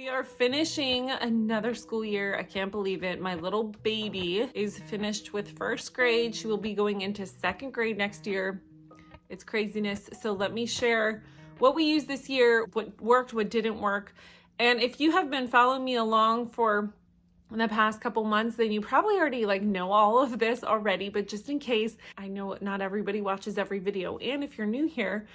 We are finishing another school year. I can't believe it. My little baby is finished with first grade. She will be going into second grade next year. It's craziness. So let me share what we used this year, what worked, what didn't work. And if you have been following me along for the past couple months, then you probably already know all of this already, but just in case, I know not everybody watches every video. And if you're new here,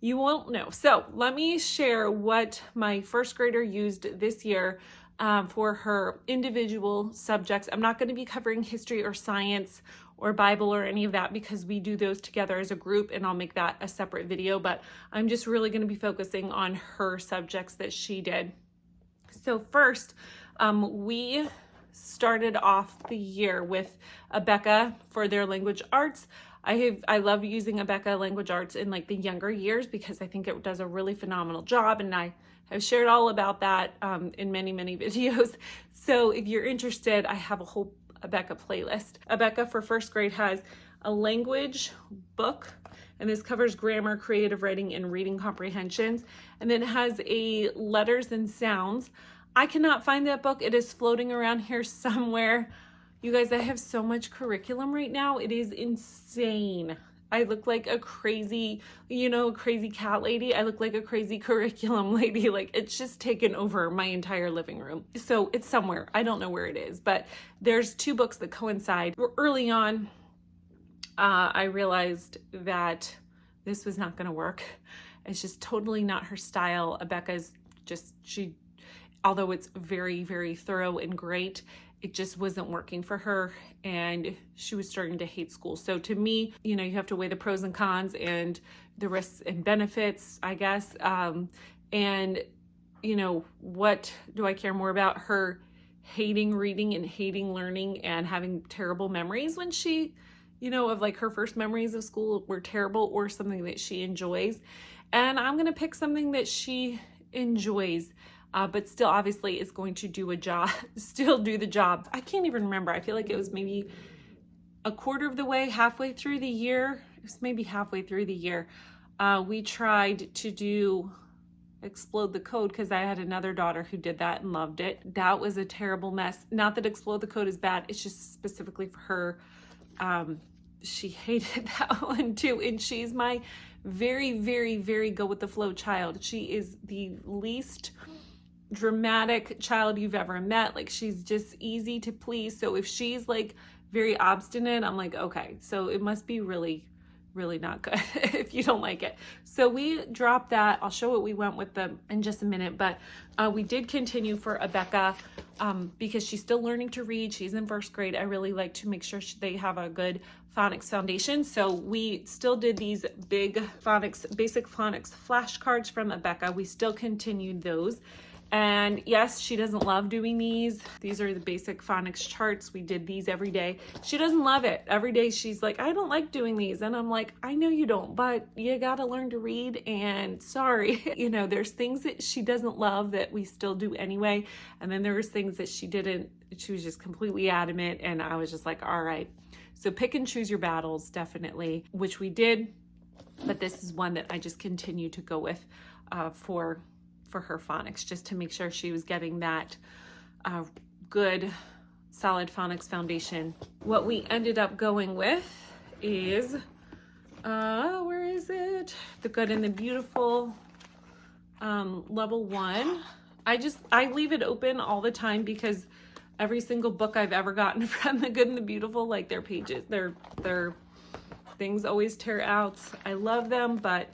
you won't know. So let me share what my first grader used this year for her individual subjects. I'm not going to be covering history or science or Bible or any of that because we do those together as a group, and I'll make that a separate video, but I'm just really going to be focusing on her subjects that she did. So first, we started off the year with abeka for their language arts. I love using abeka language arts in the younger years because I think it does a really phenomenal job, and I have shared all about that in many videos. So if you're interested, I have a whole abeka playlist. Abeka for first grade has a language book, and this covers grammar, creative writing, and reading comprehensions, and then it has a letters and sounds. I cannot find that book. It is floating around here somewhere. You guys, I have so much curriculum right now. It is insane. I look like a crazy, crazy cat lady. I look like a crazy curriculum lady. It's just taken over my entire living room. So it's somewhere. I don't know where it is, but there's two books that coincide. Early on, I realized that this was not going to work. It's just totally not her style. Abeka's although it's very thorough and great, it just wasn't working for her, and she was starting to hate school. So to me, you have to weigh the pros and cons and the risks and benefits, I guess. And what do I care more about? Her hating reading and hating learning and having terrible memories when she, of her first memories of school were terrible, or something that she enjoys. And I'm going to pick something that she enjoys. But still obviously is going to do the job. I can't even remember. I feel like it was maybe a quarter of the way, halfway through the year. It was maybe halfway through the year. We tried to do Explode the Code because I had another daughter who did that and loved it. That was a terrible mess. Not that Explode the Code is bad. It's just specifically for her. She hated that one too. And she's my very go with the flow child. She is the least dramatic child you've ever met. She's just easy to please. So if she's very obstinate, I'm okay, so it must be really not good if you don't like it. So we dropped that. I'll show what we went with them in just a minute, but we did continue for abeka because she's still learning to read. She's in first grade. I really like to make sure they have a good phonics foundation. So we still did these big basic phonics flashcards from abeka. We still continued those. And yes, she doesn't love doing these. These are the basic phonics charts. We did these every day. She doesn't love it. Every day she's like, I don't like doing these. And I'm like, I know you don't, but you got to learn to read, and sorry. There's things that she doesn't love that we still do anyway. And then there was things that she didn't. She was just completely adamant. And I was just like, all right. So pick and choose your battles, definitely, which we did. But this is one that I just continue to go with for her phonics, just to make sure she was getting that good solid phonics foundation. What we ended up going with is where is it? The Good and the Beautiful level 1. I leave it open all the time because every single book I've ever gotten from the Good and the Beautiful, their pages, their things always tear out. I love them, but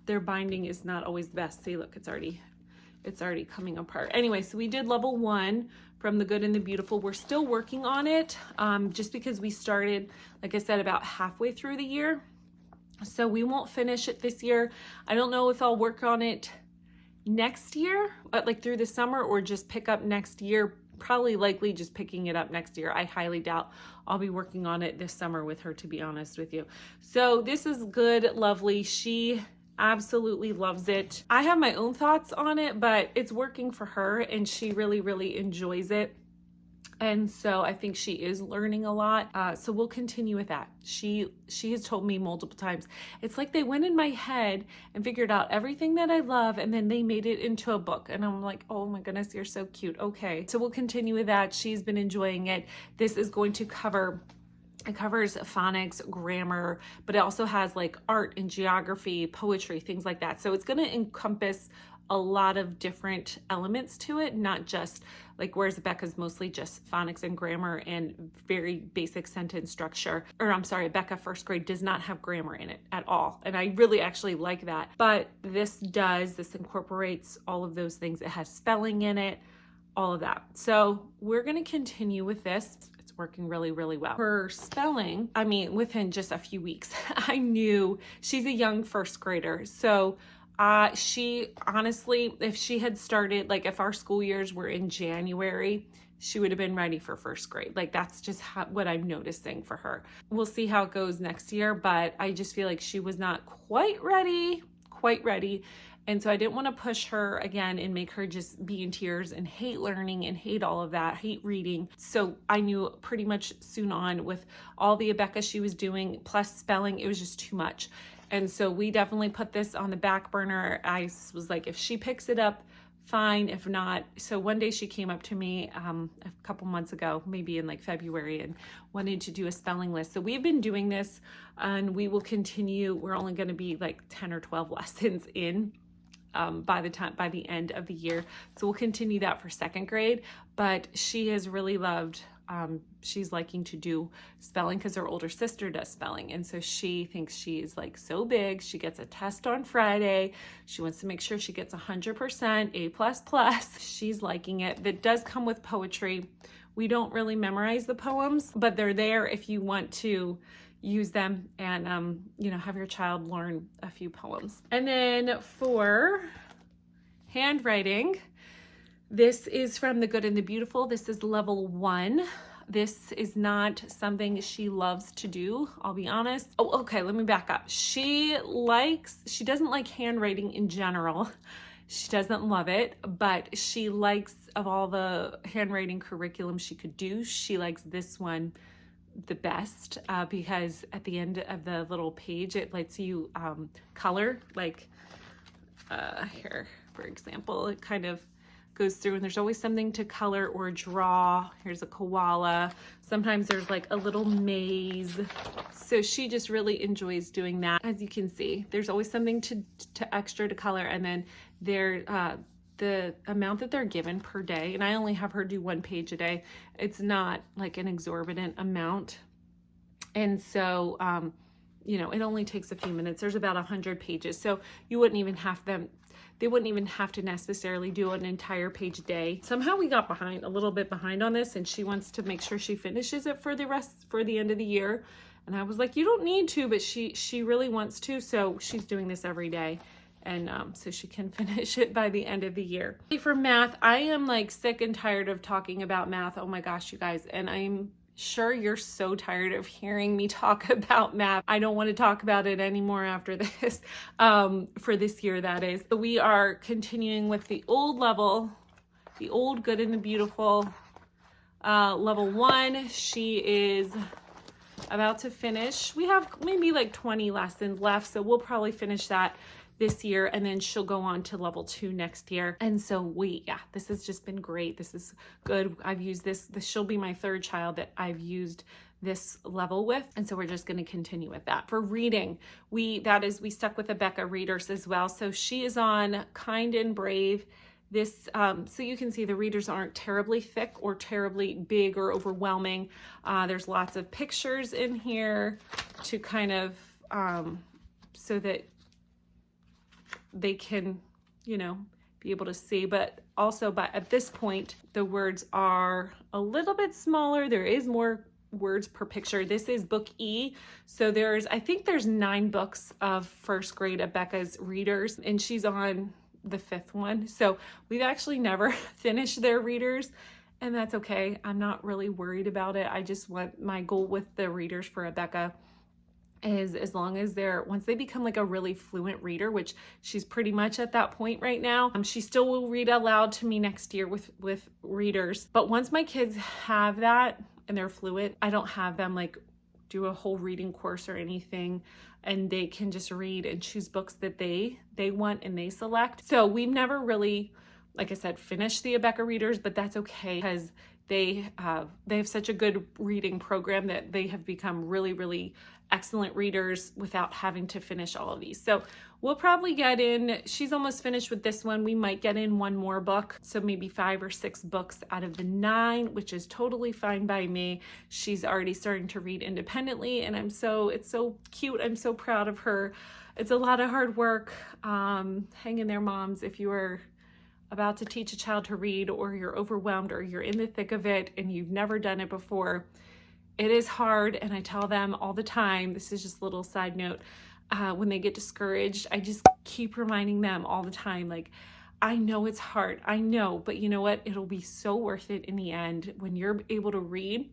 their binding is not always the best. See, look, it's already coming apart. Anyway, so we did level 1 from the Good and the Beautiful. We're still working on it just because we started, like I said, about halfway through the year. So we won't finish it this year. I don't know if I'll work on it next year, but through the summer, or just pick up next year. Probably likely just picking it up next year. I highly doubt I'll be working on it this summer with her, to be honest with you. So this is good, lovely. She absolutely loves it. I have my own thoughts on it, but it's working for her, and she really enjoys it. And so I think she is learning a lot. So we'll continue with that. She has told me multiple times, it's like they went in my head and figured out everything that I love, and then they made it into a book. And I'm like, oh my goodness, you're so cute. Okay. So we'll continue with that. She's been enjoying it. This is going to cover, it covers phonics, grammar, but it also has like art and geography, poetry, things like that. So it's going to encompass a lot of different elements to it, not just like, whereas Abeka's mostly just phonics and grammar and very basic sentence structure. Or I'm sorry, Abeka first grade does not have grammar in it at all. And I really actually like that. But this incorporates all of those things. It has spelling in it, all of that. So we're going to continue with this. It's working really, really well. Her spelling, I mean, within just a few weeks, I knew she's a young first grader. So she honestly, if she had started, like if our school years were in January, she would have been ready for first grade. Like that's just what I'm noticing for her. We'll see how it goes next year, but I just feel like she was not quite ready. And so I didn't want to push her again and make her just be in tears and hate learning and hate all of that, hate reading. So I knew pretty much soon on with all the Abeka she was doing plus spelling, it was just too much. And so we definitely put this on the back burner. I was like, if she picks it up, fine. If not, so one day she came up to me a couple months ago, maybe in like February, and wanted to do a spelling list. So we've been doing this and we will continue. We're only going to be like 10 or 12 lessons in by the end of the year. So we'll continue that for second grade, but she has really loved she's liking to do spelling because her older sister does spelling. And so she thinks she is like so big. She gets a test on Friday. She wants to make sure she gets 100%, A++. She's liking it. That does come with poetry. We don't really memorize the poems, but they're there if you want to use them and, have your child learn a few poems. And then for handwriting, this is from The Good and the Beautiful. This is level 1. This is not something she loves to do, I'll be honest. Oh, okay, let me back up. She doesn't like handwriting in general. She doesn't love it, but she likes, of all the handwriting curriculum she could do, she likes this one the best because at the end of the little page, it lets you color, like here, for example, it kind of goes through and there's always something to color or draw. Here's a koala. Sometimes there's like a little maze. So she just really enjoys doing that. As you can see, there's always something to extra to color, and then the amount that they're given per day, and I only have her do 1 page a day. It's not like an exorbitant amount. And so, it only takes a few minutes. There's about 100 pages. So they wouldn't even have to necessarily do an entire page a day. Somehow we got a little bit behind on this, and she wants to make sure she finishes it for the end of the year. And I was like, you don't need to, but she really wants to. So she's doing this every day. And so she can finish it by the end of the year. For math, I am like sick and tired of talking about math. Oh my gosh, you guys. And I'm sure you're so tired of hearing me talk about math. I don't want to talk about it anymore after this, for this year, that is. So we are continuing with the old level, the old Good and the Beautiful, level 1. She is about to finish. We have maybe like 20 lessons left, so we'll probably finish that this year, and then she'll go on to level 2 next year. And so this has just been great. This is good. I've used this. She'll be my 3rd child that I've used this level with. And so we're just going to continue with that. For reading, we stuck with Abeka readers as well. So she is on Kind and Brave. This, so you can see the readers aren't terribly thick or terribly big or overwhelming. There's lots of pictures in here to kind of, so that they can, be able to see, but also at this point, the words are a little bit smaller. There is more words per picture. This is book E. So I think there's 9 books of first grade Abeka's readers, and she's on the 5th one. So we've actually never finished their readers, and that's okay. I'm not really worried about it. I just want my goal with the readers for Abeka is as long as once they become like a really fluent reader, which she's pretty much at that point right now. She still will read aloud to me next year with readers. But once my kids have that and they're fluent, I don't have them like do a whole reading course or anything, and they can just read and choose books that they want and they select. So we've never really, like I said, finished the Abeka readers, but that's okay because they have such a good reading program that they have become really, really excellent readers without having to finish all of these. So we'll probably get in, she's almost finished with this one. We might get in one more book. So maybe 5 or 6 books out of the 9, which is totally fine by me. She's already starting to read independently, and it's so cute. I'm so proud of her. It's a lot of hard work. Hang in there, moms, if you are about to teach a child to read, or you're overwhelmed, or you're in the thick of it and you've never done it before. It is hard, and I tell them all the time, this is just a little side note, when they get discouraged, I just keep reminding them all the time, like, I know it's hard, I know, but you know what? It'll be so worth it in the end. When you're able to read,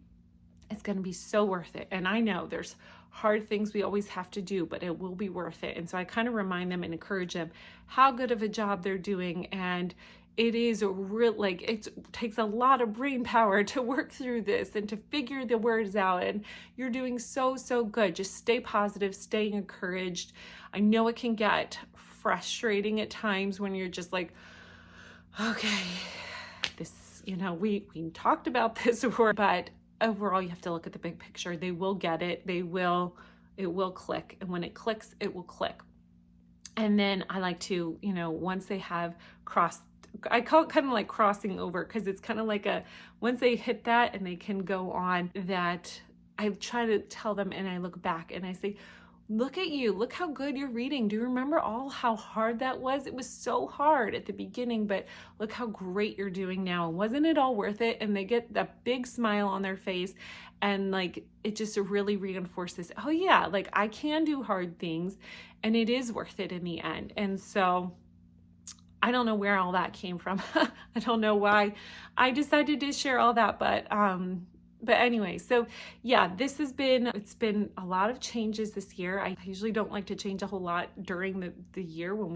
it's going to be so worth it. And I know there's hard things we always have to do, but it will be worth it. And so I kind of remind them and encourage them how good of a job they're doing. And it is it takes a lot of brain power to work through this and to figure the words out. And you're doing so good. Just stay positive, stay encouraged. I know it can get frustrating at times when you're just like, okay, this, we talked about this before, but overall, you have to look at the big picture. They will get it. It will click. And when it clicks, it will click. And then I like to, once they have crossed, I call it kind of like crossing over, because it's kind of like once they hit that and they can go on, that I try to tell them, and I look back and I say, look at you, look how good you're reading. Do you remember how hard that was? It was so hard at the beginning, but look how great you're doing now. Wasn't it all worth it? And they get that big smile on their face, and like, it just really reinforces, oh yeah, like I can do hard things and it is worth it in the end. And so I don't know where all that came from. I don't know why I decided to share all that, but anyway, so yeah, it's been a lot of changes this year. I usually don't like to change a whole lot during the year. When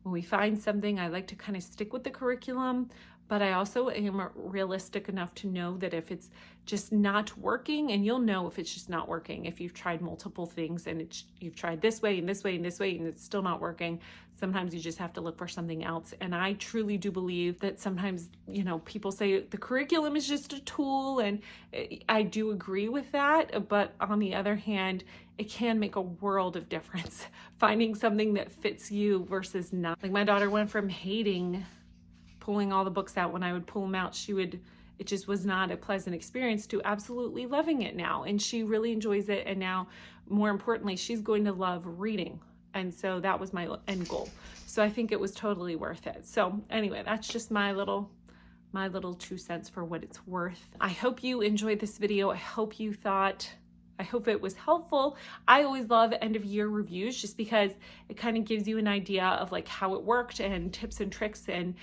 we find something, I like to kind of stick with the curriculum, but I also am realistic enough to know that if it's just not working, and you'll know if it's just not working, if you've tried multiple things and you've tried this way and this way and this way and it's still not working, sometimes you just have to look for something else. And I truly do believe that sometimes, people say the curriculum is just a tool, and I do agree with that. But on the other hand, it can make a world of difference finding something that fits you versus not. Like, my daughter went from hating pulling all the books out. When I would pull them out, it just was not a pleasant experience, to absolutely loving it now. And she really enjoys it. And now, more importantly, she's going to love reading. And so that was my end goal. So I think it was totally worth it. So anyway, that's just my little 2 cents for what it's worth. I hope you enjoyed this video. I hope it was helpful. I always love end of year reviews, just because it kind of gives you an idea of like how it worked, and tips and tricks, and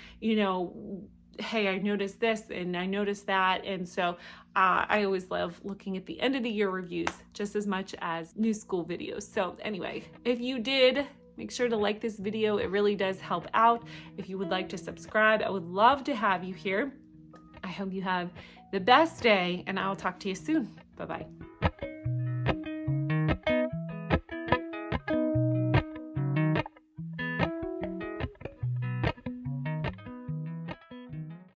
hey, I noticed this and I noticed that. And so I always love looking at the end of the year reviews just as much as new school videos. So anyway, if you did, make sure to like this video. It really does help out. If you would like to subscribe, I would love to have you here. I hope you have the best day, and I'll talk to you soon. Bye-bye.